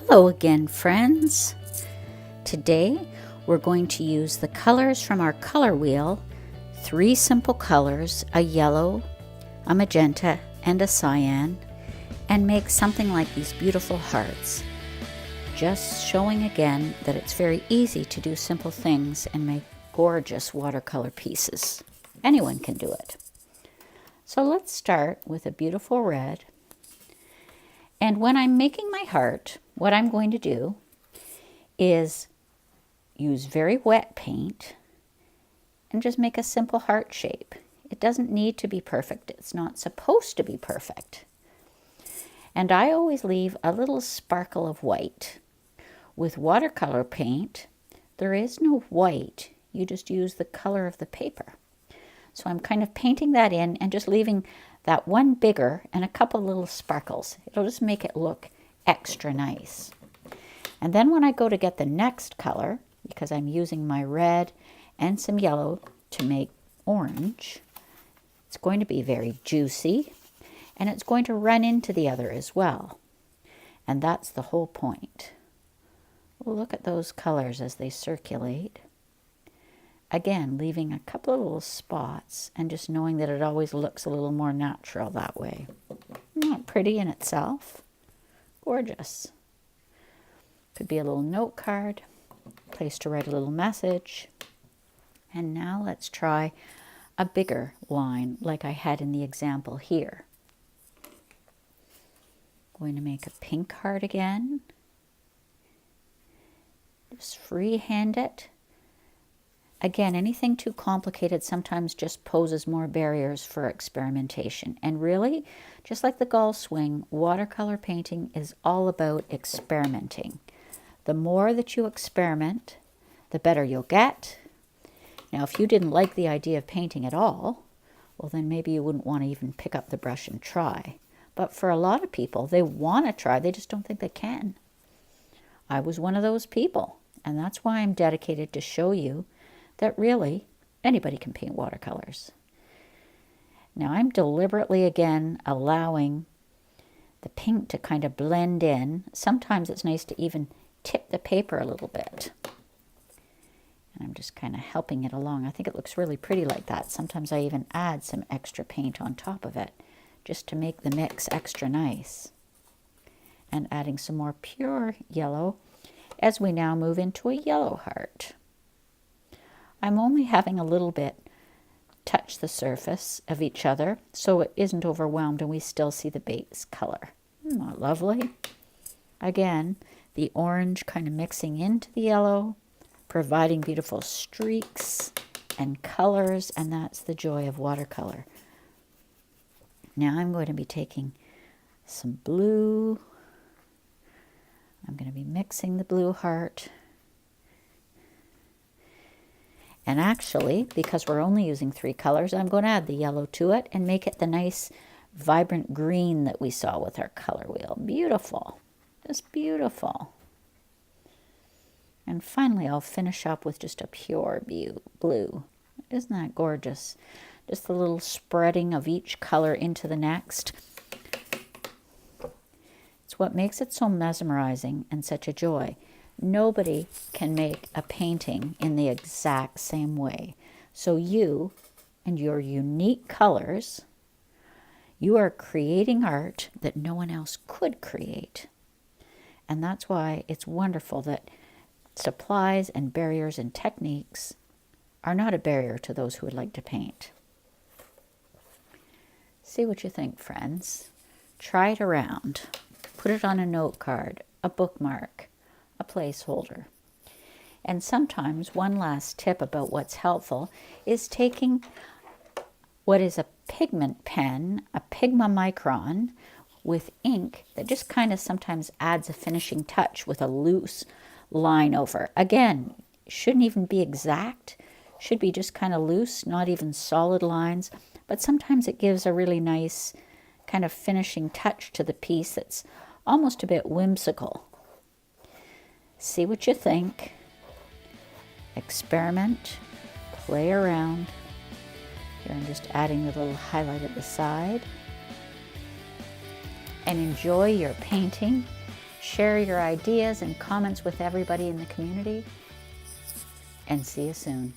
Hello again, friends. Today we're going to use the colors from our color wheel, 3 simple colors, a yellow, a magenta, and a cyan, and make something like these beautiful hearts. Just showing again that it's very easy to do simple things and make gorgeous watercolor pieces. Anyone can do it. So let's start with a beautiful red. And when I'm making my heart, what I'm going to do is use very wet paint and just make a simple heart shape. It doesn't need to be perfect. It's not supposed to be perfect. And I always leave a little sparkle of white. With watercolor paint, there is no white. You just use the color of the paper. So I'm kind of painting that in and just leaving that one bigger and a couple little sparkles. It'll just make it look extra nice. And then when I go to get the next color, because I'm using my red and some yellow to make orange, it's going to be very juicy and it's going to run into the other as well. And that's the whole point. Look at those colors as they circulate. Again, leaving a couple of little spots and just knowing that it always looks a little more natural that way. Not pretty in itself. Gorgeous. Could be a little note card, place to write a little message. And now let's try a bigger line like I had in the example here. Going to make a pink heart again. Just freehand it. Again, anything too complicated sometimes just poses more barriers for experimentation. And really, just like the golf swing, watercolor painting is all about experimenting. The more that you experiment, the better you'll get. Now, if you didn't like the idea of painting at all, well, then maybe you wouldn't want to even pick up the brush and try. But for a lot of people, they want to try, they just don't think they can. I was one of those people, and that's why I'm dedicated to show you that really anybody can paint watercolors. Now I'm deliberately again allowing the pink to kind of blend in. Sometimes it's nice to even tip the paper a little bit. And I'm just kind of helping it along. I think it looks really pretty like that. Sometimes I even add some extra paint on top of it just to make the mix extra nice. And adding some more pure yellow as we now move into a yellow heart. I'm only having a little bit touch the surface of each other so it isn't overwhelmed and we still see the base color. Isn't that lovely? Again, the orange kind of mixing into the yellow, providing beautiful streaks and colors, and that's the joy of watercolor. Now I'm going to be taking some blue. I'm going to be mixing the blue heart. And actually, because we're only using 3 colors, I'm going to add the yellow to it and make it the nice, vibrant green that we saw with our color wheel. Beautiful. Just beautiful. And finally, I'll finish up with just a pure blue. Isn't that gorgeous? Just the little spreading of each color into the next. It's what makes it so mesmerizing and such a joy. Nobody can make a painting in the exact same way. So you and your unique colors, you are creating art that no one else could create. And that's why it's wonderful that supplies and barriers and techniques are not a barrier to those who would like to paint. See what you think, friends. Try it around. Put it on a note card, a bookmark, a placeholder. And sometimes one last tip about what's helpful is taking what is a pigment pen, a Pigma Micron, with ink that just kind of sometimes adds a finishing touch with a loose line over. Again, shouldn't even be exact, should be just kind of loose, not even solid lines, but sometimes it gives a really nice kind of finishing touch to the piece that's almost a bit whimsical. See what you think. Experiment. Play around. Here I'm just adding a little highlight at the side. And enjoy your painting Share your ideas and comments with everybody in the community, and see you soon.